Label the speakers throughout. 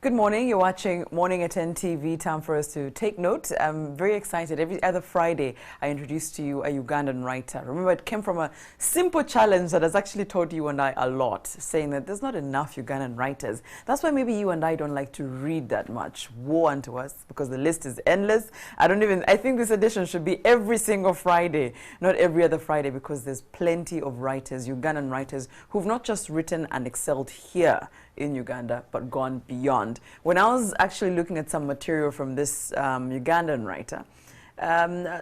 Speaker 1: Good morning. You're watching Morning at 10 TV. Time for us to take note. I'm very excited. Every other Friday, I introduce to you a Ugandan writer. Remember, it came from a simple challenge that has actually taught you and I a lot, saying that there's not enough Ugandan writers. That's why maybe you and I don't like to read that much. Woe unto us, because the list is endless. I think this edition should be every single Friday, not every other Friday, because there's plenty of writers, Ugandan writers, who've not just written and excelled here in Uganda, but gone beyond. When I was actually looking at some material from this Ugandan writer,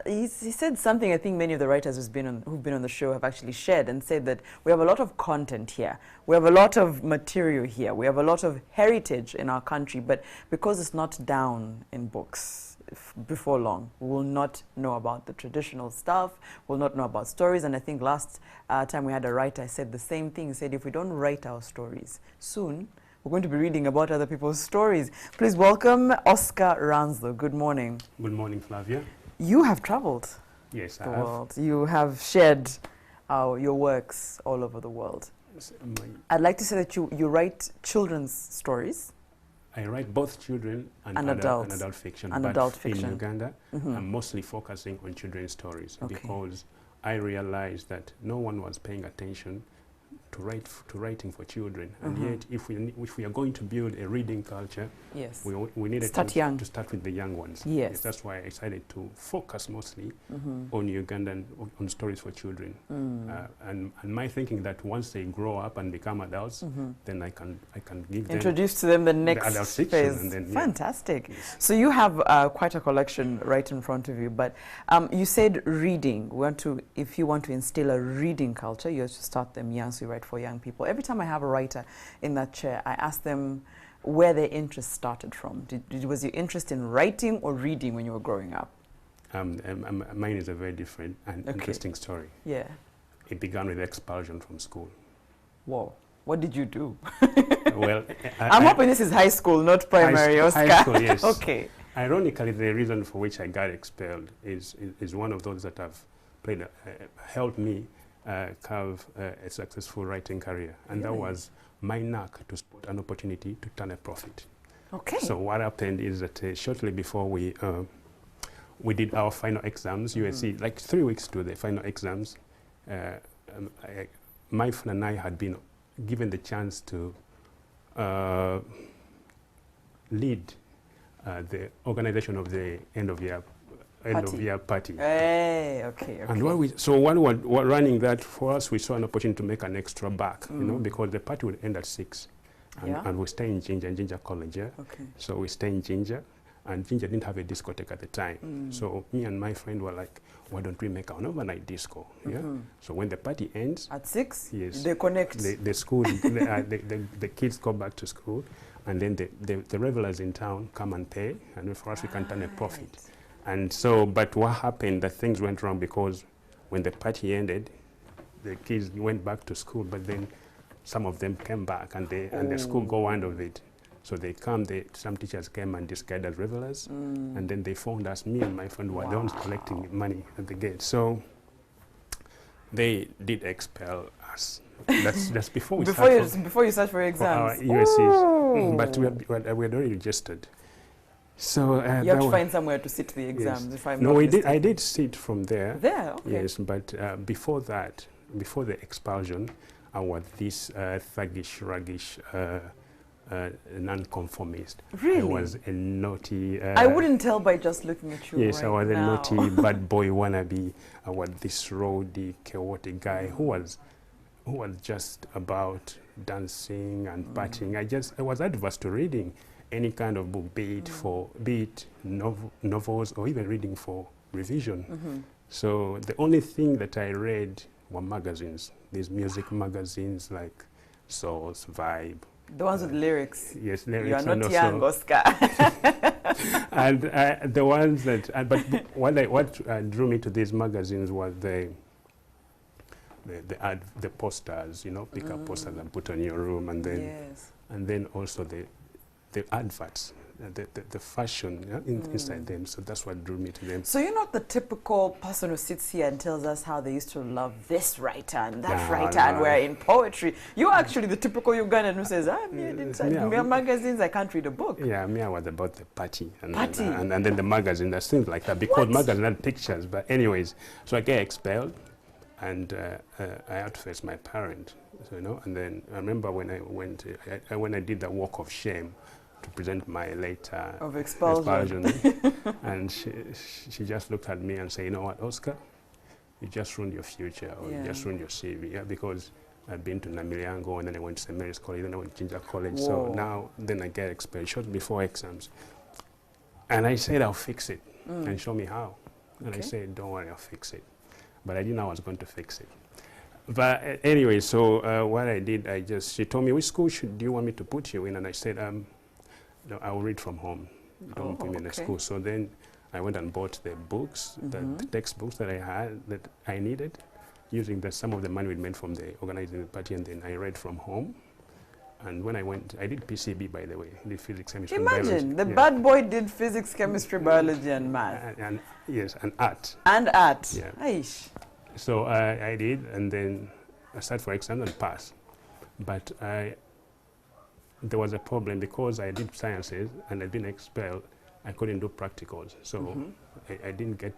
Speaker 1: he said something I think many of the writers who've been on the show have actually shared, and said that we have a lot of content here, we have a lot of material here, we have a lot of heritage in our country, but because it's not down in books, before long, we will not know about the traditional stuff, we'll not know about stories. And I think last time we had a writer said the same thing. He said, if we don't write our stories, soon we're going to be reading about other people's stories. Please welcome Oscar Ranzo. Good morning.
Speaker 2: Good morning, Flavia.
Speaker 1: You have traveled
Speaker 2: the
Speaker 1: world. You have shared your works all over the world. I'd like to say that you write children's stories.
Speaker 2: I write both children and adult fiction. In Uganda, I'm mostly focusing on children's stories, because I realized that no one was paying attention to writing for children. And yet, if we are going to build a reading culture, we needed to start with the young ones. Yes, that's why I decided to focus mostly on Ugandan, on stories for children. And my thinking that once they grow up and become adults, then I can give them,
Speaker 1: introduce to them the next phase.
Speaker 2: And then,
Speaker 1: fantastic. Yes. So you have quite a collection right in front of you. But you said reading. If you want to instill a reading culture, you have to start them young. So you write for young people. Every time I have a writer in that chair, I ask them where their interest started from. Was your interest in writing or reading when you were growing up?
Speaker 2: Mine is a very different and interesting story.
Speaker 1: Yeah.
Speaker 2: It began with expulsion from school.
Speaker 1: Whoa. What did you do?
Speaker 2: Well,
Speaker 1: I'm hoping this is high school, not primary, Oscar.
Speaker 2: High school, yes.
Speaker 1: Okay.
Speaker 2: Ironically, the reason for which I got expelled is one of those that have helped me carve a successful writing career, and that was my knack to spot an opportunity to turn a profit. Okay. So what happened is that shortly before we did our final exams, USC, like 3 weeks to the final exams, my friend and I had been given the chance to lead the organization of the end of year party.
Speaker 1: Hey, okay.
Speaker 2: And while we were running that, for us, we saw an opportunity to make an extra buck, because the party would end at 6, and we stay in Ginger College. Yeah? Okay. So we stay in Ginger, and Ginger didn't have a discotheque at the time. So me and my friend were like, why don't we make an overnight disco? Yeah. So when the party ends
Speaker 1: at 6,
Speaker 2: yes,
Speaker 1: they connect.
Speaker 2: The school, the kids go back to school, and then the revelers in town come and pay, and for us we can turn a profit. And so, but what happened, that things went wrong, because when the party ended, the kids went back to school, but then some of them came back, and the school got wind of it. So some teachers came and disguised as revelers, and then they found us, me and my friend were the ones collecting money at the gate. So they did expel us. That's before we
Speaker 1: before you start for exams.
Speaker 2: For our USCs. But we had already registered. So
Speaker 1: you have to find somewhere to sit the exams.
Speaker 2: Yes.
Speaker 1: If I'm
Speaker 2: no,
Speaker 1: not mistaken.
Speaker 2: I did sit from there.
Speaker 1: There, okay.
Speaker 2: Yes, but before that, before the expulsion, I was this thuggish, ruggish, nonconformist.
Speaker 1: Really?
Speaker 2: I was a naughty.
Speaker 1: I wouldn't tell by just looking at you.
Speaker 2: Yes,
Speaker 1: right
Speaker 2: I was
Speaker 1: now.
Speaker 2: a naughty bad boy wannabe. I was this rowdy, chaotic guy who was just about dancing and partying. I was adverse to reading any kind of book, be it novels or even reading for revision. So the only thing that I read were magazines, these music magazines like Source, Vibe.
Speaker 1: The ones with lyrics.
Speaker 2: Yes, lyrics.
Speaker 1: You are not young, Oscar.
Speaker 2: And the ones that, but what drew me to these magazines was the posters, pick up posters and put on your room, and then also the adverts, the fashion inside them. So that's what drew me to them.
Speaker 1: So you're not the typical person who sits here and tells us how they used to love this writer and that writer and we're in poetry. You're actually the typical Ugandan who says, magazines, I can't read a book.
Speaker 2: Yeah, me, I was about the party. And then the magazine, there's things like that. Because magazine had pictures. But anyways, so I get expelled. And I had to face my parent, so, you know. And then I remember when I went, when I did the walk of shame to present my letter
Speaker 1: of expulsion,
Speaker 2: and she just looked at me and said, "You know what, Oscar, you just ruined your future, or you just ruined your CV, because I'd been to Namiliango, and then I went to St. Mary's College, then I went to Ginger College. Whoa. So now, then I get expelled shortly before exams, and I said I'll fix it, and show me how. And I said, don't worry, I'll fix it. But I didn't know I was going to fix it. But anyway, so what I did, she told me, which school do you want me to put you in? And I said, no, I'll read from home. Don't put me in a school. So then I went and bought the books, the textbooks that I had, that I needed, using some of the money we made from the organizing party, and then I read from home. And when I went, I did PCB, by the way, did physics, chemistry,
Speaker 1: Imagine,
Speaker 2: biology.
Speaker 1: the bad boy did physics, chemistry, biology, and math.
Speaker 2: And yes, and art.
Speaker 1: And art.
Speaker 2: Yeah.
Speaker 1: Aish.
Speaker 2: So I did, and then I sat for exam and passed. But there was a problem because I did sciences and I'd been expelled. I couldn't do practicals, so I didn't get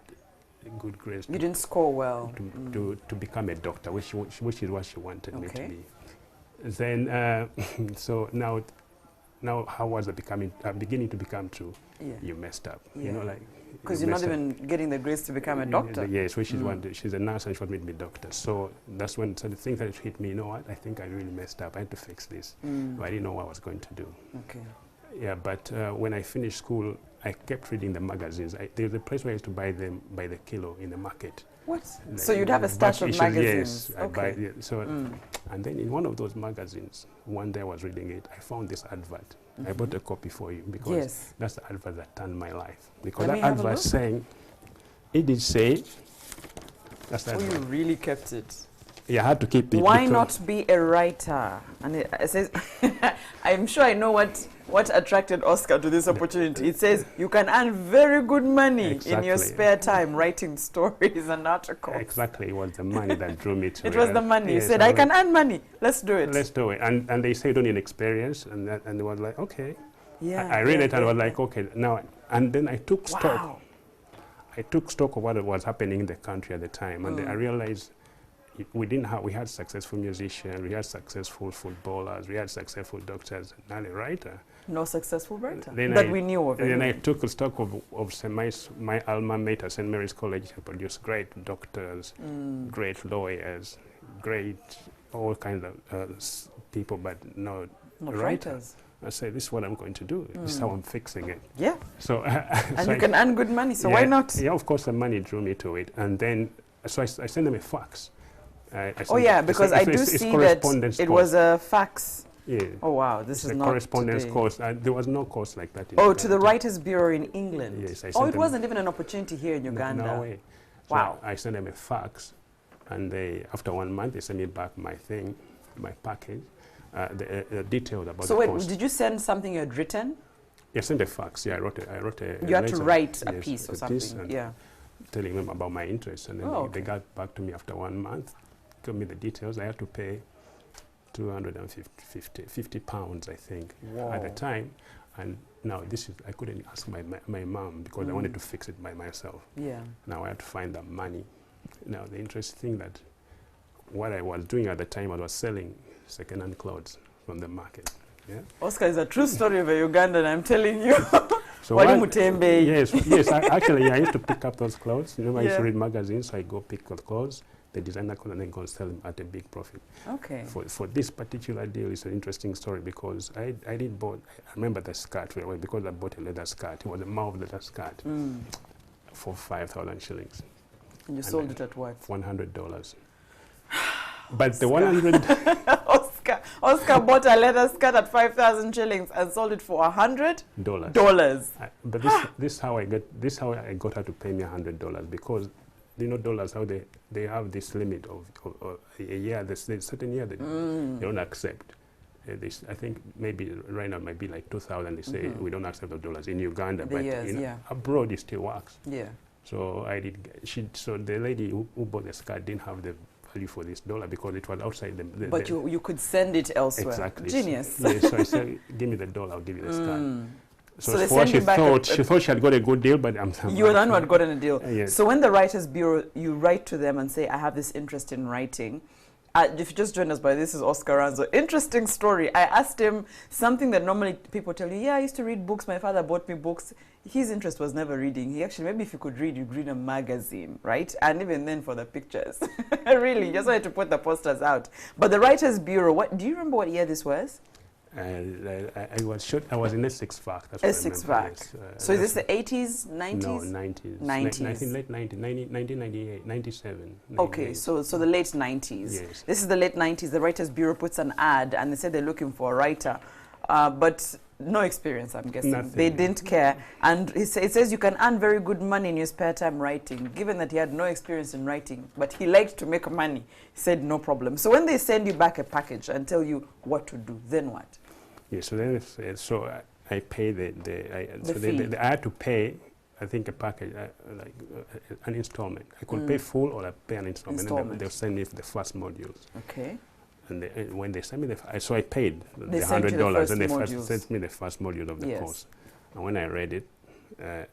Speaker 2: good grades.
Speaker 1: You didn't score well.
Speaker 2: To become a doctor, which is what she wanted me to be. Then, so now how was it beginning to become true? Yeah. You messed up. Yeah. You know, like.
Speaker 1: Because you're not even getting the grades to become a doctor.
Speaker 2: Yes, which is one. She's a nurse and she wanted me to be a doctor. So that's when the thing that hit me, you know what, I think I really messed up. I had to fix this. But I didn't know what I was going to do.
Speaker 1: Okay.
Speaker 2: Yeah, but when I finished school, I kept reading the magazines. There's a place where I used to buy them by the kilo in the market.
Speaker 1: What? So you'd have a stash of magazines?
Speaker 2: Yes. Okay. And then in one of those magazines, one day I was reading it, I found this advert. I bought a copy for you because that's the advert that turned my life. Because that advert saying, it did say, that's the advert.
Speaker 1: You really kept it.
Speaker 2: Yeah, I had to keep it.
Speaker 1: Why not be a writer? And it says, I'm sure I know what attracted Oscar to this opportunity. It says you can earn very good money in your spare time writing stories and articles.
Speaker 2: Exactly, it was the money that drew me to it.
Speaker 1: It was the money. Yes, you said, I can earn money. Let's do it.
Speaker 2: Let's do it. And they say you don't need experience. And it was like, okay. Yeah, I read it and I was like, okay, now. And then I took stock. I took stock of what was happening in the country at the time. And then I realized we had successful musicians, we had successful footballers, we had successful doctors, not a writer. No
Speaker 1: successful writer that we knew of.
Speaker 2: Then I took stock of my alma mater, St. Mary's College, and produced great doctors, great lawyers, great all kinds of people, but not writers. I said, this is what I'm going to do. This is how I'm fixing it. Yeah. So
Speaker 1: and you can earn good money, so why not?
Speaker 2: Yeah, of course the money drew me to it. And then, so I sent them a fax.
Speaker 1: Because I do see that it was a fax.
Speaker 2: Yeah.
Speaker 1: Oh wow, this is not
Speaker 2: correspondence course. There was no course like that.
Speaker 1: To the Writers Bureau in England.
Speaker 2: Yes, I
Speaker 1: sent it wasn't even an opportunity here in Uganda.
Speaker 2: No way. So wow. I sent them a fax, and after 1 month they sent me back my package, the details about.
Speaker 1: So wait, did you send something you had written?
Speaker 2: Yeah, I sent a fax. Yeah, I wrote a.
Speaker 1: You had to write a piece or something.
Speaker 2: Yeah. Telling them about my interests, and then they got back to me after 1 month, told me the details. I had to pay £250, I think, at the time. And now I couldn't ask my mom because I wanted to fix it by myself. Yeah. Now I had to find the money. Now the interesting thing that what I was doing at the time, I was selling second-hand clothes from the market. Yeah.
Speaker 1: Oscar is a true story of a Ugandan, I'm telling you.
Speaker 2: So yes, actually, I used to pick up those clothes. You know, I used to read magazines, so I go pick the clothes, the designer clothes, and then go and sell them at a big profit. Okay. For this particular deal, it's an interesting story because I remember the skirt very well because I bought a leather skirt. It was a mauve leather skirt for 5,000 shillings.
Speaker 1: And you sold it at what?
Speaker 2: $100. But the 100...
Speaker 1: Oscar bought a leather skirt at 5,000 shillings and sold it for $100.
Speaker 2: But this is how I got her to pay me $100 because you know dollars how they have this limit of a year. There's a certain year that they don't accept. this, I think maybe right now it might be like 2,000. They say we don't accept the dollars in Uganda,
Speaker 1: The
Speaker 2: but
Speaker 1: years, yeah.
Speaker 2: abroad it still works.
Speaker 1: Yeah.
Speaker 2: So I did. So the lady who bought the skirt didn't have the value for this dollar because it was outside the
Speaker 1: But you could send it elsewhere.
Speaker 2: Exactly.
Speaker 1: Genius.
Speaker 2: So, so I said, give me the dollar, I'll give you the skirt.
Speaker 1: So they
Speaker 2: for what
Speaker 1: send you back
Speaker 2: she thought she had got a good deal, but
Speaker 1: you were the one who had gotten a deal.
Speaker 2: Yes.
Speaker 1: So when the Writers Bureau, you write to them and say, I have this interest in writing. If you just joined us, this is Oscar Ranzo. Interesting story. I asked him something that normally people tell you, yeah, I used to read books. My father bought me books. His interest was never reading. He actually, maybe if you could read, you'd read a magazine, right? And even then for the pictures. Really, just wanted to put the posters out. But the Writers Bureau, do you remember what year this was?
Speaker 2: I was in Essex Vac. That's
Speaker 1: Essex Vac.
Speaker 2: Yes,
Speaker 1: so is this the 80s, 90s?
Speaker 2: No, 90s.
Speaker 1: 90s.
Speaker 2: Late 1998, 97.
Speaker 1: Okay, so the late 90s.
Speaker 2: Yes.
Speaker 1: This is the late 90s. The Writers Bureau puts an ad and they said they're looking for a writer. But no experience, I'm guessing.
Speaker 2: Nothing.
Speaker 1: They didn't care. And it says you can earn very good money in your spare time writing. Given that he had no experience in writing, but he liked to make money, he said no problem. So when they send you back a package and tell you what to do, then what?
Speaker 2: Yeah, so then I pay I had to pay, I think, a package, an installment. I could pay full or I pay an installment. And then they'll send me the first modules.
Speaker 1: Okay.
Speaker 2: And when they sent me so I paid the
Speaker 1: $100
Speaker 2: and they first sent me the first module of the course. And when I read it,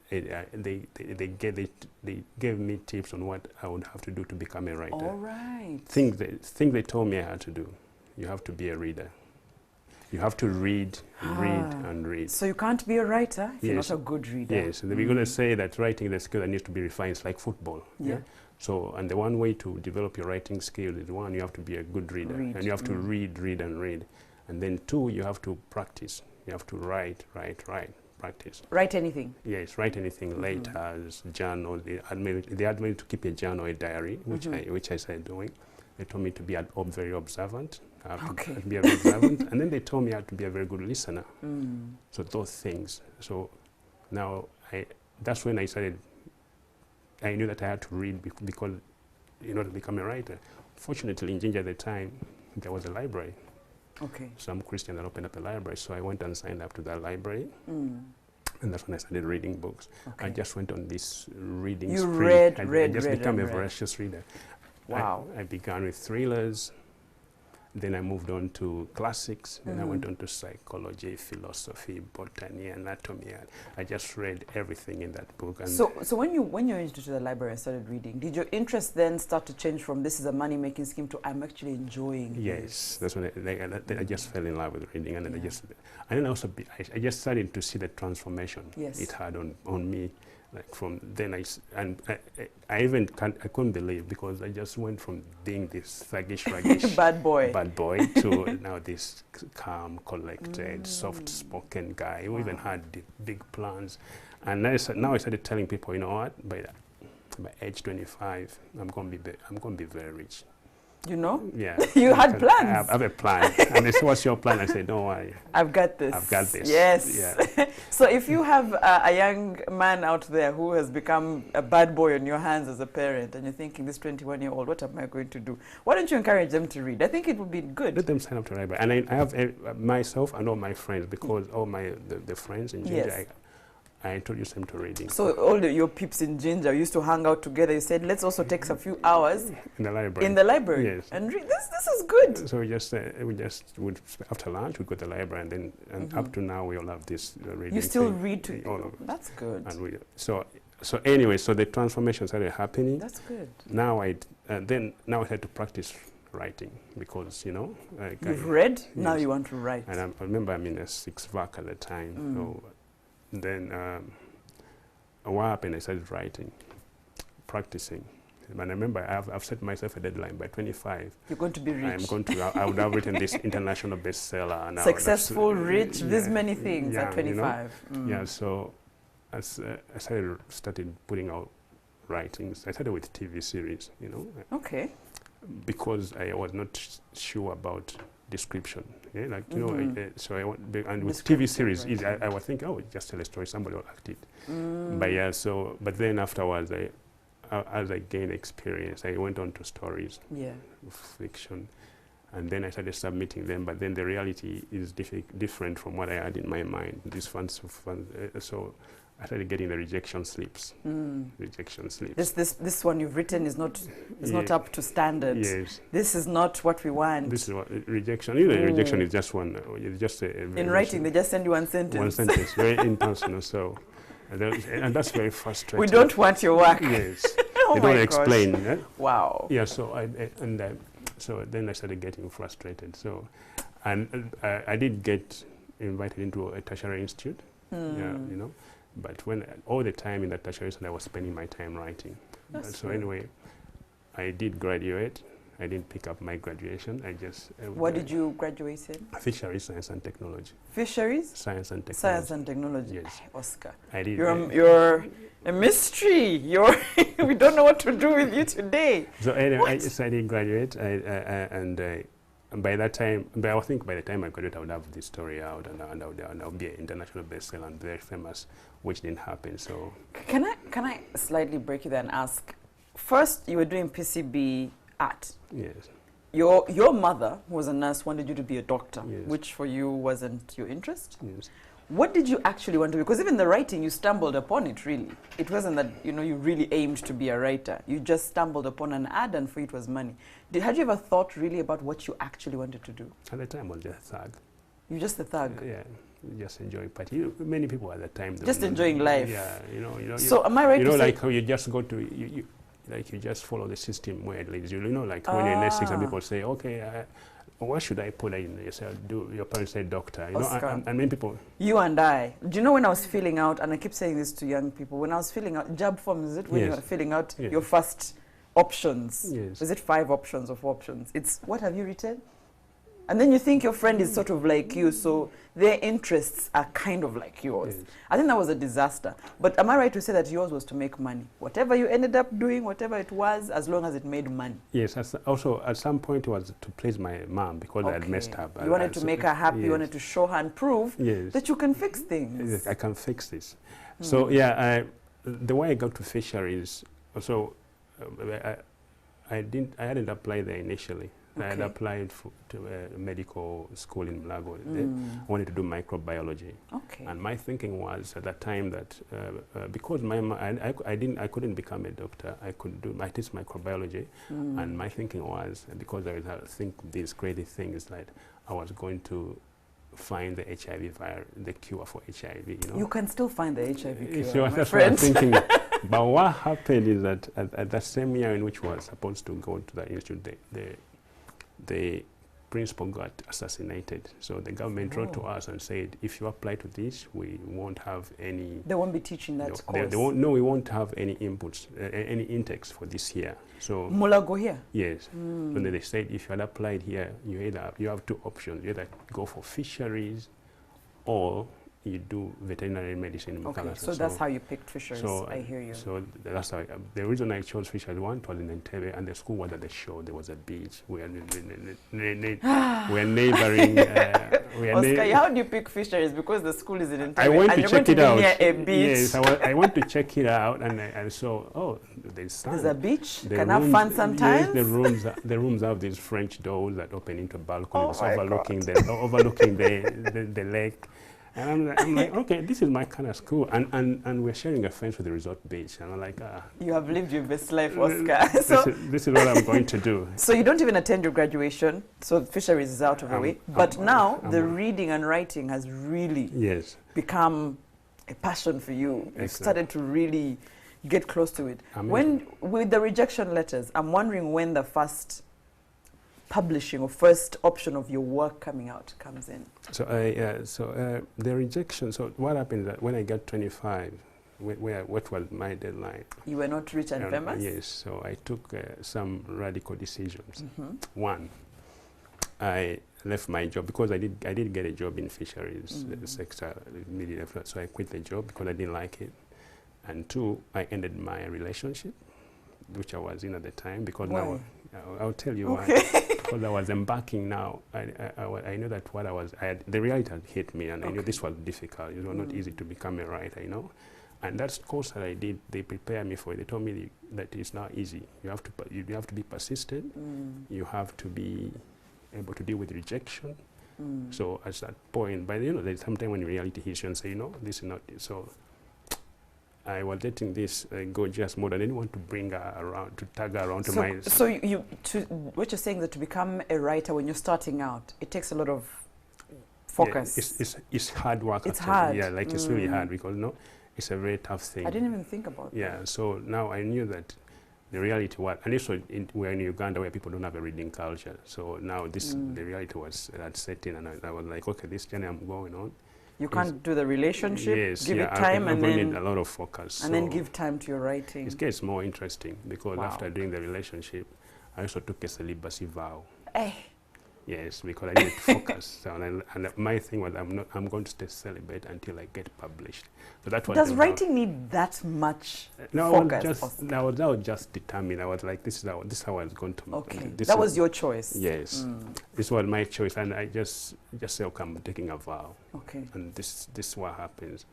Speaker 2: they gave me tips on what I would have to do to become a writer.
Speaker 1: All right.
Speaker 2: Things they told me I had to do. You have to be a reader. You have to read, and read.
Speaker 1: So you can't be a writer if you're not a good reader.
Speaker 2: Yes, so we're going to say that writing is a skill that needs to be refined. It's like football.
Speaker 1: Yeah.
Speaker 2: So, and the one way to develop your writing skill is one, you have to be a good reader. And you have to read, and read. And then two, you have to practice. You have to write, practice.
Speaker 1: Write anything?
Speaker 2: Yes, write anything, letters, journal. They had me to keep a journal, a diary, which I started doing. They told me to be very observant. I have to be very observant. And then they told me I had to be a very good listener. So those things. So now that's when I knew that I had to read because in order to become a writer. Fortunately, in Jinja at the time, there was a library.
Speaker 1: Okay.
Speaker 2: Some Christian that opened up a library. So I went and signed up to that library. And that's when I started reading books. Okay. I just went on this reading spree. I just became a voracious reader.
Speaker 1: Wow.
Speaker 2: I began with thrillers. Then I moved on to classics. Then I went on to psychology, philosophy, botany, anatomy. I just read everything in that book. And
Speaker 1: so when you went into the library and started reading, did your interest then start to change from this is a money-making scheme to I'm actually enjoying
Speaker 2: Yes, that's when I just fell in love with reading, and then I just started to see the transformation it had on me. Like from then I couldn't believe, because I just went from being this thuggish bad boy to now this calm, collected, soft-spoken guy who even had big plans. And now I started telling people, you know what, by age 25, I'm going to be very rich.
Speaker 1: You know?
Speaker 2: Yeah.
Speaker 1: You had plans.
Speaker 2: I have a plan. And they said, what's your plan? I said, don't worry.
Speaker 1: I've got this. Yes. Yeah. So if you have a young man out there who has become a bad boy on your hands as a parent, and you're thinking, this 21-year-old, what am I going to do? Why don't you encourage them to read? I think it would be good.
Speaker 2: Let them sign up to library. And I have myself and all my friends, because all the friends in Ginger, I introduced them to reading. So
Speaker 1: all your peeps in Ginger used to hang out together. You said, let's also take a few hours
Speaker 2: in the library.
Speaker 1: Yes. And read. This is good.
Speaker 2: So we just would after lunch we'd go to the library, and up to now we all have this reading.
Speaker 1: You still read
Speaker 2: all of it.
Speaker 1: That's good.
Speaker 2: And so anyway, so the transformation started happening.
Speaker 1: That's good.
Speaker 2: Now I had to practice writing, because
Speaker 1: you've read. Now you want to write.
Speaker 2: And I remember I'm in a 6 vac at the time. So then what happened? I started writing, practicing. And I remember I've set myself a deadline by 25.
Speaker 1: You're going to be rich.
Speaker 2: I would have written this international bestseller. And
Speaker 1: successful, rich, these many things at 25.
Speaker 2: Yeah, so I started putting out writings. I started with TV series,
Speaker 1: Okay.
Speaker 2: Because I was not sure about description. Yeah, so I want, and with TV series, I was thinking, just tell a story, somebody will act it. But then afterwards, as I gained experience, I went on to stories, fiction, And then I started submitting them, but then the reality is different from what I had in my mind. So I started getting the rejection slips. Rejection slips.
Speaker 1: This one you've written is not up to standard.
Speaker 2: Yes.
Speaker 1: This is not what we want.
Speaker 2: This is what rejection. Even rejection is just one. It's just
Speaker 1: in writing, they just send you one sentence.
Speaker 2: One sentence, very impersonal. So, and that's very frustrating.
Speaker 1: We don't want your work.
Speaker 2: Yes.
Speaker 1: Oh
Speaker 2: they don't explain. Yeah?
Speaker 1: Wow.
Speaker 2: Yeah. So then I started getting frustrated. So, and I did get invited into a tertiary institute. Yeah, you know. But when all the time in that tertiary institute, I was spending my time writing. So anyway, I did graduate. I didn't pick up my graduation. I just.
Speaker 1: What did you graduate in?
Speaker 2: Fisheries, Science and Technology.
Speaker 1: Fisheries?
Speaker 2: Science and Technology.
Speaker 1: Science and Technology.
Speaker 2: Yes.
Speaker 1: Oscar.
Speaker 2: I did.
Speaker 1: You're a mystery. We don't know what to do with you today.
Speaker 2: So anyway, I did graduate, and by that time, I think by the time I graduated, I would have this story out, and I would be an international bestseller and very famous, which didn't happen. So
Speaker 1: can I slightly break you there and ask? First, you were doing PCB art.
Speaker 2: Yes.
Speaker 1: Your mother, who was a nurse, wanted you to be a doctor,
Speaker 2: yes.
Speaker 1: which for you wasn't your interest.
Speaker 2: Yes.
Speaker 1: What did you actually want to be? Because even the writing, you stumbled upon it, really. It wasn't that, you really aimed to be a writer. You just stumbled upon an ad, and for you it was money. Had you ever thought really about what you actually wanted to do?
Speaker 2: At the time, I was just a thug.
Speaker 1: You're just a thug?
Speaker 2: Yeah, just enjoying party. Many people at the time.
Speaker 1: Just enjoying life?
Speaker 2: Yeah,
Speaker 1: So am I right to say...
Speaker 2: like how you just go to... you just follow the system where it leads you. Like when you're in nursing, some people say, okay, what should I put in? You say, your parents say doctor. And many people...
Speaker 1: You and I. Do you know when I was filling out, and I keep saying this to young people, when I was filling out, job forms, is it when you're filling out your first options?
Speaker 2: Yes.
Speaker 1: Is it 5 options or 4 options? It's, what have you written? And then you think your friend is sort of like you, so their interests are kind of like yours.
Speaker 2: Yes.
Speaker 1: I think that was a disaster. But am I right to say that yours was to make money? Whatever you ended up doing, whatever it was, as long as it made money.
Speaker 2: Yes, also at some point it was to please my mom because I had messed up.
Speaker 1: You wanted to make her happy, you wanted to show her and prove that you can fix things.
Speaker 2: Yes, I can fix this. So yeah, the way I got to fisheries, so I hadn't applied there initially. I had applied to a medical school in Mulago. I wanted to do microbiology.
Speaker 1: Okay.
Speaker 2: And my thinking was at that time that because my I couldn't become a doctor, I could do microbiology. And my thinking was, because I think these crazy things, that I was going to find the HIV virus, the cure for HIV.
Speaker 1: You can still find the HIV cure,
Speaker 2: so that's what I'm thinking. But what happened is that at that same year in which we were supposed to go to the institute, the principal got assassinated. So the government wrote to us and said, if you apply to this, we won't have any...
Speaker 1: They won't be teaching that course?
Speaker 2: We won't have any inputs, any intakes for this year. So
Speaker 1: Mulago here?
Speaker 2: Yes. And then they said, if you had applied here, you have 2 options. You either go for fisheries or you do veterinary medicine in
Speaker 1: Okay, so that's how you picked fisheries.
Speaker 2: So
Speaker 1: I hear you.
Speaker 2: So that's how the reason I chose fisheries, one was in Entebbe, and the school was at the shore. There was a beach. We are neighboring.
Speaker 1: Oscar, how do you pick fisheries? Because the school is in Entebbe.
Speaker 2: I went to check it out.
Speaker 1: Near a beach.
Speaker 2: Yes, I went to check it out, and I saw, there's
Speaker 1: a beach. Can have fun sometimes.
Speaker 2: Yes, the rooms have these French doors that open into balconies overlooking the lake. And I'm like, okay, this is my kind of school. And we're sharing a fence with the resort beach. And I'm like,
Speaker 1: you have lived your best life, Oscar.
Speaker 2: This is what I'm going to do.
Speaker 1: So you don't even attend your graduation. So fisheries is out of the way. But now the reading and writing has really become a passion for you. You've started to really get close to it. With the rejection letters, I'm wondering when the first publishing or first option of your work coming out comes in.
Speaker 2: So the rejection. So what happened that when I got 25, what was my deadline?
Speaker 1: You were not rich and famous.
Speaker 2: Yes. So I took some radical decisions. One, I left my job because I did get a job in fisheries sector immediately. So I quit the job because I didn't like it. And 2, I ended my relationship, which I was in at the time, because now I'll tell you why. Because I was embarking now. I knew that the reality had hit me, and I knew this was difficult. It was not easy to become a writer, And that course that I did, they prepared me for it. They told me that it's not easy. You have to be persistent. You have to be able to deal with rejection. So at that point, but there's sometimes when reality hits you and say, this is not it. So I was letting this gorgeous mode. I didn't want to bring her around, to tag her around to my...
Speaker 1: So what you're saying is that to become a writer when you're starting out, it takes a lot of focus.
Speaker 2: Yeah, it's hard work.
Speaker 1: It's
Speaker 2: actually.
Speaker 1: hard.
Speaker 2: Yeah, like it's really hard because it's a very tough thing.
Speaker 1: I didn't even think about that.
Speaker 2: Yeah, so now I knew that the reality was, and also we're in Uganda where people don't have a reading culture. So now the reality was that setting, and I was like, okay, this journey I'm going on.
Speaker 1: You can't do the relationship, give it
Speaker 2: I
Speaker 1: time, and then
Speaker 2: need a lot of focus.
Speaker 1: And then give time to your writing.
Speaker 2: It gets more interesting because after doing the relationship, I also took a celibacy vow. Yes, because I needed to focus. So, and my thing was, I'm going to stay celibate until I get published. So that was.
Speaker 1: Does writing need that much focus?
Speaker 2: I was just determined. I was like, this is how I was going to.
Speaker 1: Okay, that was your choice.
Speaker 2: Yes, this was my choice, and I just said, okay, I'm taking a vow.
Speaker 1: Okay.
Speaker 2: And this is what happens.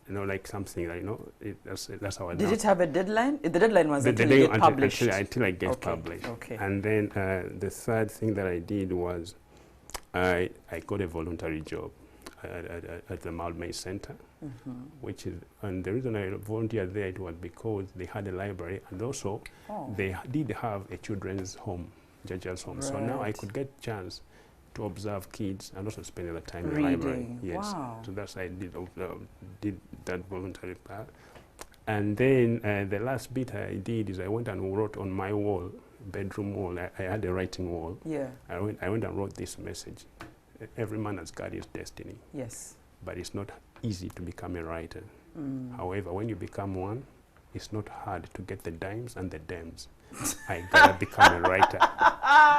Speaker 2: Like something that, that's how I.
Speaker 1: Did it have a deadline? The deadline was until you get published.
Speaker 2: Until I get published.
Speaker 1: Okay.
Speaker 2: And then the third thing that I did was I got a voluntary job at the Malmay Center, which is, and the reason I volunteered there, it was because they had a library, and also they did have a children's home, Jaja's home. Right. So now I could get chance to observe kids and also spend the time in the library. Yes. Wow. So that's why I did that voluntary part. And then the last bit I did is I went and wrote on my wall, bedroom wall. I had a writing wall. Yeah. I went and wrote this message: every man has got his destiny. Yes. But it's not easy to become a writer. However, when you become one, it's not hard to get the dimes and the dems. I gotta become a writer.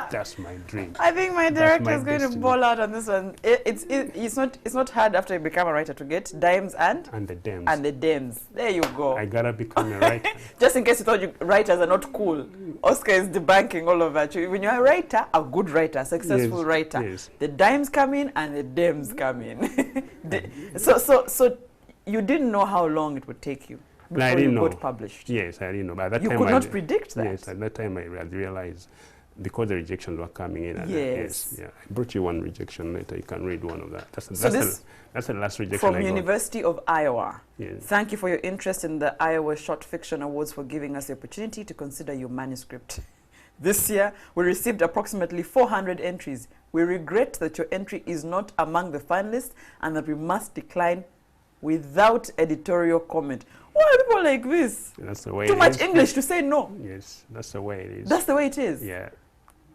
Speaker 2: That's my dream. I think my director is going to ball out on this one. It's not hard after you become a writer to get dimes and the dems. And the dems. There you go. I gotta become a writer. Just in case you thought writers are not cool, Oscar is debunking all of that. When you're a writer, a good writer, a successful writer, the dimes come in and the dems come in. So you didn't know how long it would take you before you got published. Yes, I didn't know. But at that time, you could not predict that. Yes, at that time I realized because the rejections were coming in. And yes. I brought you one rejection letter. You can read one of that. That's the last rejection from University of Iowa. Yes. Thank you for your interest in the Iowa Short Fiction Awards for giving us the opportunity to consider your manuscript. This year, we received approximately 400 entries. We regret that your entry is not among the finalists and that we must decline without editorial comment. Why are people like this? That's the way Too much English to say no. Yes, that's the way it is. That's the way it is? Yeah.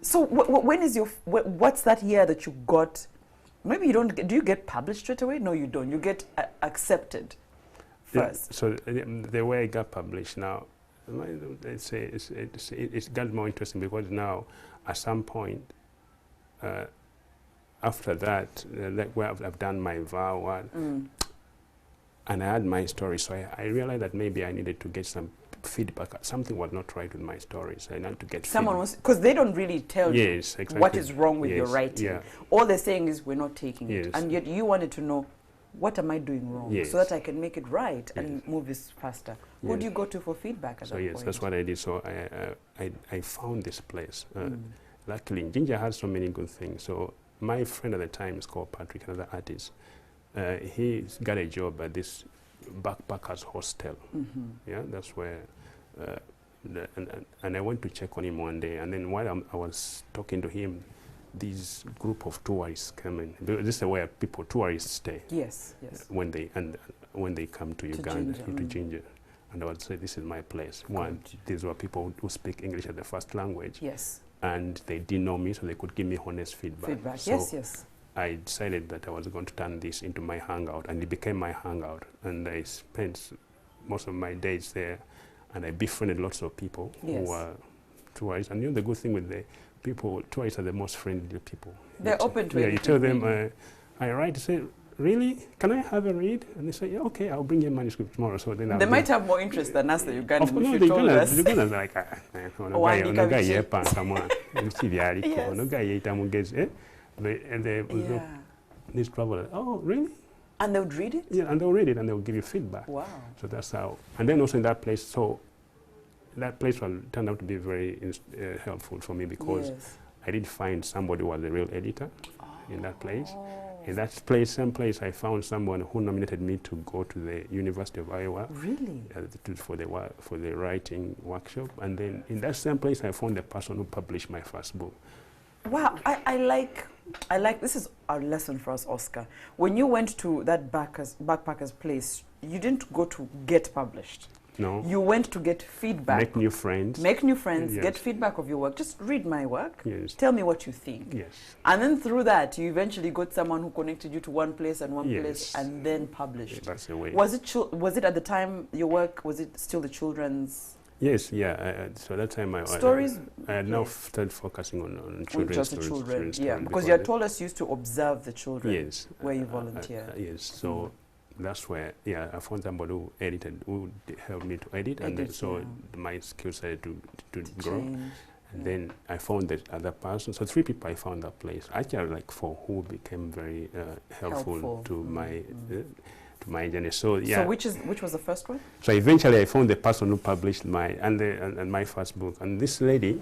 Speaker 2: So when is what's that year that you got, maybe you don't get, do you get published straight away? No, you don't. You get accepted first. So the way I got published now, it's got more interesting because now at some point, after that, like where I've done my vow, and I had my story, so I realized that maybe I needed to get some feedback. Something was not right with my story, so I had to get someone was, because they don't really tell you exactly what is wrong with your writing. Yeah. All they're saying is we're not taking it, and yet you wanted to know what am I doing wrong so that I can make it right and move this faster. Who do you go to for feedback at that point? That's what I did. So I found this place. Luckily, Ginger has so many good things. So my friend at the time is called Patrick, another artist. He's got a job at this backpackers hostel. Yeah, that's where, and I went to check on him one day, and then while I was talking to him, this group of tourists came in. This is where tourists stay. Yes, yes. When they come to Uganda, to Ginger. And I would say, this is my place. One, these were people who speak English as their first language. Yes. And they didn't know me, so they could give me honest feedback. So yes, yes. I decided that I was going to turn this into my hangout, and it became my hangout. And I spent most of my days there, and I befriended lots of people who were tourists. And the good thing with the people, tourists are the most friendly people. They're open to it. Yeah, you tell them, I write, you say, really? Can I have a read? And they say, yeah, okay, I'll bring you a manuscript tomorrow. So then they might have more interest than us, the Ugandans. No, the Ugandans are like, and these travelers, oh, really? And they would read it? Yeah, and they'll read it and they'll give you feedback. Wow. So that's how. And then also in that place, so that place turned out to be very helpful for me because I did find somebody who was the real editor in that place. In that place, same place, I found someone who nominated me to go to the University of Iowa.
Speaker 1: Really?
Speaker 2: For the writing workshop. And then in that same place, I found the person who published my first book.
Speaker 1: Wow, I like, this is a lesson for us, Oscar. When you went to that backpackers place, you didn't go to get published.
Speaker 2: No.
Speaker 1: You went to get feedback.
Speaker 2: Make new friends.
Speaker 1: Make new friends,
Speaker 2: Yes.
Speaker 1: get feedback of your work. Just read my work.
Speaker 2: Yes.
Speaker 1: Tell me what you think.
Speaker 2: Yes.
Speaker 1: And then through that, you eventually got someone who connected you to one place and one
Speaker 2: Yes.
Speaker 1: place and then published.
Speaker 2: Yeah, that's the way.
Speaker 1: Was it at the time your work, was it still the children's?
Speaker 2: Yes, yeah. So that time
Speaker 1: Stories?
Speaker 2: I had now
Speaker 1: Yes.
Speaker 2: started focusing on
Speaker 1: With
Speaker 2: children's
Speaker 1: just the
Speaker 2: stories.
Speaker 1: children,
Speaker 2: children's
Speaker 1: yeah.
Speaker 2: stories
Speaker 1: Because you had told us you used to observe the children.
Speaker 2: Yes.
Speaker 1: Where you volunteer.
Speaker 2: Yes. So that's where, I found somebody who helped me to edit, and then so my skills started to grow.
Speaker 1: Change.
Speaker 2: And then I found that other person. So 3 people I found that place. Actually, like 4 who became very helpful to my journey. So yeah.
Speaker 1: So which was the first one?
Speaker 2: So eventually I found the person who published my first book. And this lady,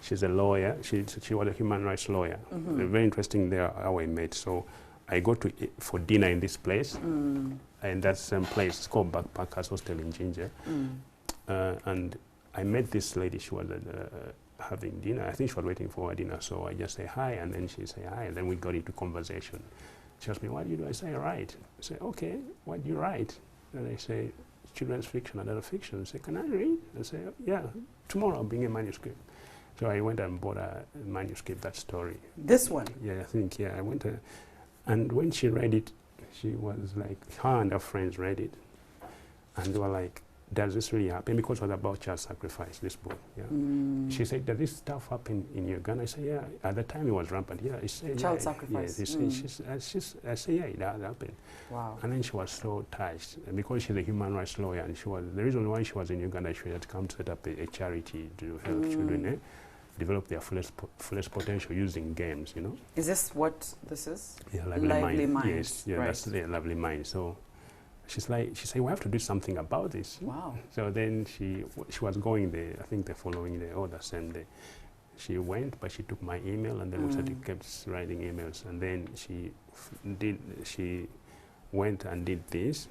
Speaker 2: she's a lawyer. She was a human rights lawyer. Very interesting there how I met. So I go for dinner in this place. And that same place, it's called Backpackers Hostel in Ginger. And I met this lady. She was having dinner. I think she was waiting for her dinner. So I just say hi, and then she say hi, and then we got into conversation. She asked me, what do you do? I say, I write. I say, okay, what do you write? And I say, children's fiction, adult fiction. I say, can I read? I say, yeah, tomorrow I'll bring a manuscript. So I went and bought a manuscript, that story.
Speaker 1: This one?
Speaker 2: Yeah, I think, I went, and when she read it, she was like, her and her friends read it, and they were like, does this really happen? Because it was about child sacrifice, this book. Yeah. She said, does this stuff happen in Uganda? I said, yeah. At the time it was rampant. Yeah, it said,
Speaker 1: child sacrifice.
Speaker 2: I say, yeah, it has happened.
Speaker 1: Wow.
Speaker 2: And then she was so touched, because she's a human rights lawyer, and the reason why she was in Uganda, she had come to set up a charity to help children develop their fullest potential using games.
Speaker 1: Is this what this is?
Speaker 2: Yeah,
Speaker 1: Lively Mind.
Speaker 2: Yes, yeah,
Speaker 1: right.
Speaker 2: That's the Lovely Mind. So she said, we have to do something about this.
Speaker 1: Wow.
Speaker 2: So then she was going there, I think the following day or the same day. She went, but she took my email, and then we kept writing emails. And then she went and did this.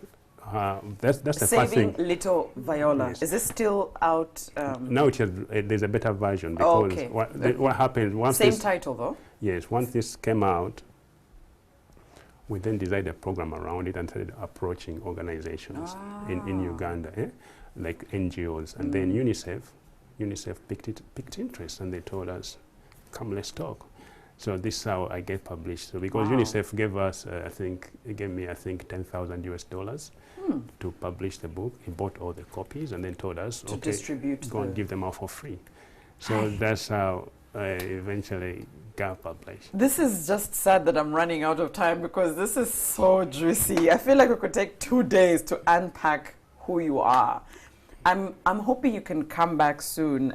Speaker 2: That's the first thing.
Speaker 1: Saving Little Viola.
Speaker 2: Yes.
Speaker 1: Is this still out?
Speaker 2: Now there's a better version, because what happened once
Speaker 1: same title though?
Speaker 2: Yes, once this came out, we then designed a program around it and started approaching organizations in Uganda, like NGOs, and then UNICEF picked interest, and they told us, come, let's talk. So this is how I get published. So because UNICEF gave us, it gave me $10,000 US to publish the book. He bought all the copies and then told us,
Speaker 1: to distribute,
Speaker 2: go and give them out for free. So that's how I eventually got published.
Speaker 1: This is just sad that I'm running out of time, because this is so juicy. I feel like we could take 2 days to unpack who you are. I'm hoping you can come back soon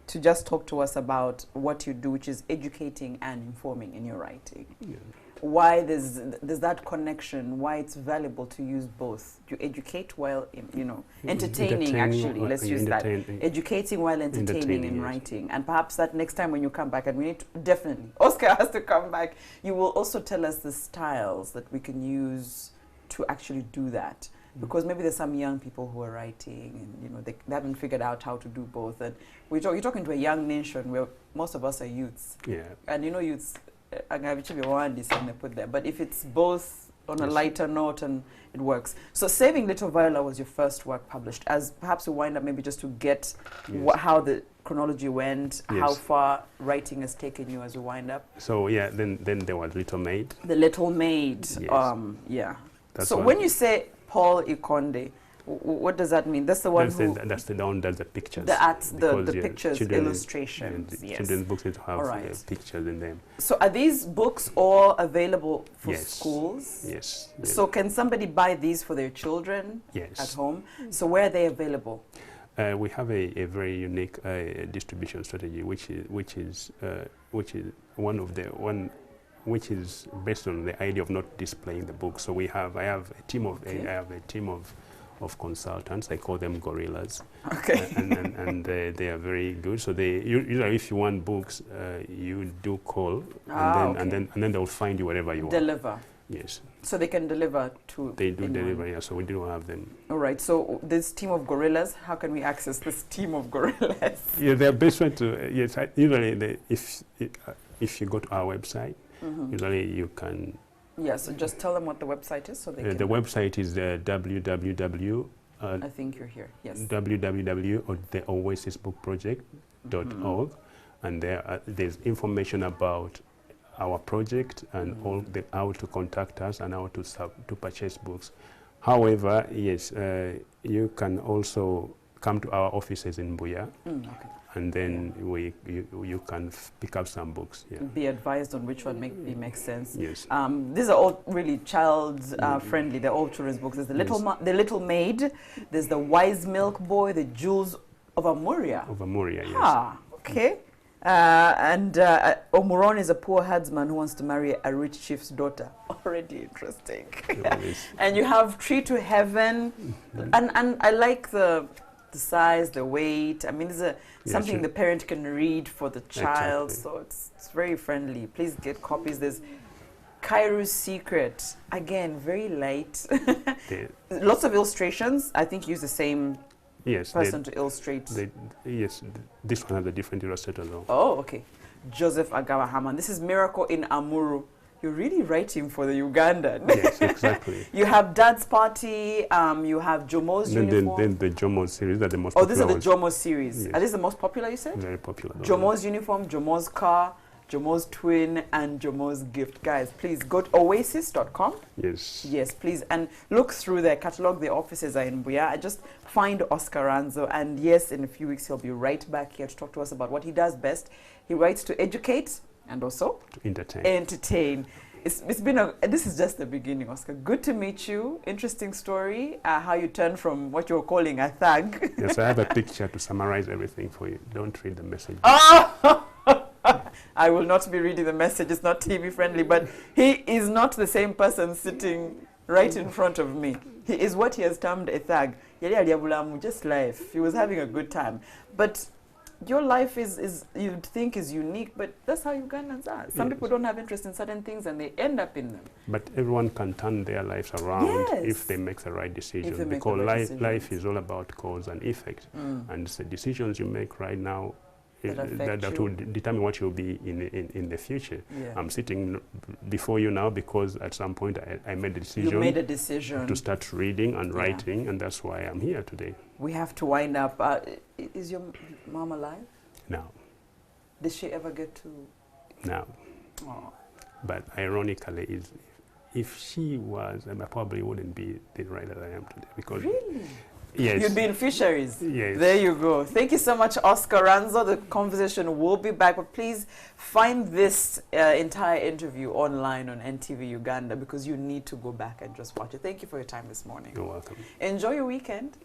Speaker 1: to just talk to us about what you do, which is educating and informing in your writing.
Speaker 2: Yeah.
Speaker 1: Why there's that connection, why it's valuable to use both. You educate while, entertaining actually, let's use that. Educating while entertaining in writing. And perhaps that next time when you come back, and we need to, definitely, Oscar has to come back, you will also tell us the styles that we can use to actually do that. Because maybe there's some young people who are writing, and they haven't figured out how to do both. And you're talking to a young nation where most of us are youths.
Speaker 2: Yeah. And
Speaker 1: youths, they put there. But if it's both on a lighter note, and it works. So Saving Little Viola was your first work published. As perhaps we wind up, maybe just to get how the chronology went, how far writing has taken you as we wind up.
Speaker 2: So yeah, then there was Little Maid.
Speaker 1: The Little Maid.
Speaker 2: Yes.
Speaker 1: So when you say Paul Ikonde, what does that mean? That's the one
Speaker 2: that's the one does the pictures.
Speaker 1: The arts, the pictures, illustrations.
Speaker 2: Yes. Children's books that have pictures in them.
Speaker 1: So are these books all available for schools?
Speaker 2: Yes.
Speaker 1: So can somebody buy these for their children at home? So where are they available?
Speaker 2: We have a very unique distribution strategy, which is based on the idea of not displaying the book. So I have a team of of consultants. I call them gorillas.
Speaker 1: Okay.
Speaker 2: And they are very good. So usually if you want books, you do call, and then they'll find you wherever you are.
Speaker 1: Deliver.
Speaker 2: Yes.
Speaker 1: So they can deliver to
Speaker 2: They do
Speaker 1: anyone.
Speaker 2: deliver, yeah, so we do have them.
Speaker 1: All right, so this team of gorillas, how can we access this team of gorillas?
Speaker 2: Yeah, they're best way to, yes, usually if you go to our website, usually you can...
Speaker 1: Yeah, so just tell them what the website is so they can...
Speaker 2: The website is www.
Speaker 1: I think you're here, yes.
Speaker 2: www.theoasisbookproject.org, and there's information about our project and all how to contact us and how to purchase books. However, yes, you can also come to our offices in Buya,
Speaker 1: Okay.
Speaker 2: and then you can pick up some books. Yeah.
Speaker 1: Be advised on which one makes sense.
Speaker 2: Yes.
Speaker 1: These are all really child friendly. They're all children's books. There's the Little Maid. There's the Wise Milk Boy. The Jewels of Amuria.
Speaker 2: Of Amuria, yes.
Speaker 1: Ah, okay. Omuron is a poor herdsman who wants to marry a rich chief's daughter. Already interesting.
Speaker 2: Yes.
Speaker 1: And you have Tree to Heaven, and I like the size, the weight. I mean, this is something the parent can read for the child, so it's very friendly. Please get copies. There's Kairu's Secret, again, very light. Lots of illustrations. I think use the same person to illustrate.
Speaker 2: Yes, this one has a different illustrator though.
Speaker 1: Oh, okay. Joseph Agawa Haman. This is Miracle in Amuru. You're really writing for the Ugandan.
Speaker 2: Yes, exactly.
Speaker 1: You have Dad's Party, you have Jomo's Uniform.
Speaker 2: Then the Jomo series are the most popular.
Speaker 1: Oh, these are the Jomo series.
Speaker 2: Yes.
Speaker 1: Are these the most popular, you said?
Speaker 2: Very popular.
Speaker 1: Jomo's Uniform, Jomo's Car, Jomo's Twin, and Jomo's Gift. Guys, please go to oasis.com.
Speaker 2: Yes.
Speaker 1: Yes, please. And look through their catalog. The offices are in Buya. Just find Oscar Ranzo. And yes, in a few weeks, he'll be right back here to talk to us about what he does best. He writes to educate and also
Speaker 2: to entertain.
Speaker 1: It's been this is just the beginning, Oscar. Good to meet you. Interesting story. How you turned from what you're calling a thug.
Speaker 2: Yes, I have a picture to summarize everything for you. Don't read the message.
Speaker 1: Oh! I will not be reading the message. It's not TV friendly, but he is not the same person sitting right in front of me. He is what he has termed a thug. Just life. He was having a good time. But your life is you'd think is unique, but that's how Ugandans are. Some people don't have interest in certain things and they end up in them.
Speaker 2: But everyone can turn their lives around if they make the right decision. Because life is all about cause and effect. And it's the decisions you make right now that will determine what you'll be in the future. Yeah. I'm sitting before you now because at some point I made a decision.
Speaker 1: You made a decision
Speaker 2: to start reading and writing, and that's why I'm here today.
Speaker 1: We have to wind up. Is your mom alive?
Speaker 2: No.
Speaker 1: Did she ever get to?
Speaker 2: No.
Speaker 1: Oh.
Speaker 2: But ironically, if she was, I probably wouldn't be the writer that I am today. Because
Speaker 1: really?
Speaker 2: Yes.
Speaker 1: You'd be in fisheries.
Speaker 2: Yes.
Speaker 1: There you go. Thank you so much, Oscar Ranzo. The conversation will be back, but please find this entire interview online on NTV Uganda because you need to go back and just watch it. Thank you for your time this morning.
Speaker 2: You're welcome.
Speaker 1: Enjoy your weekend.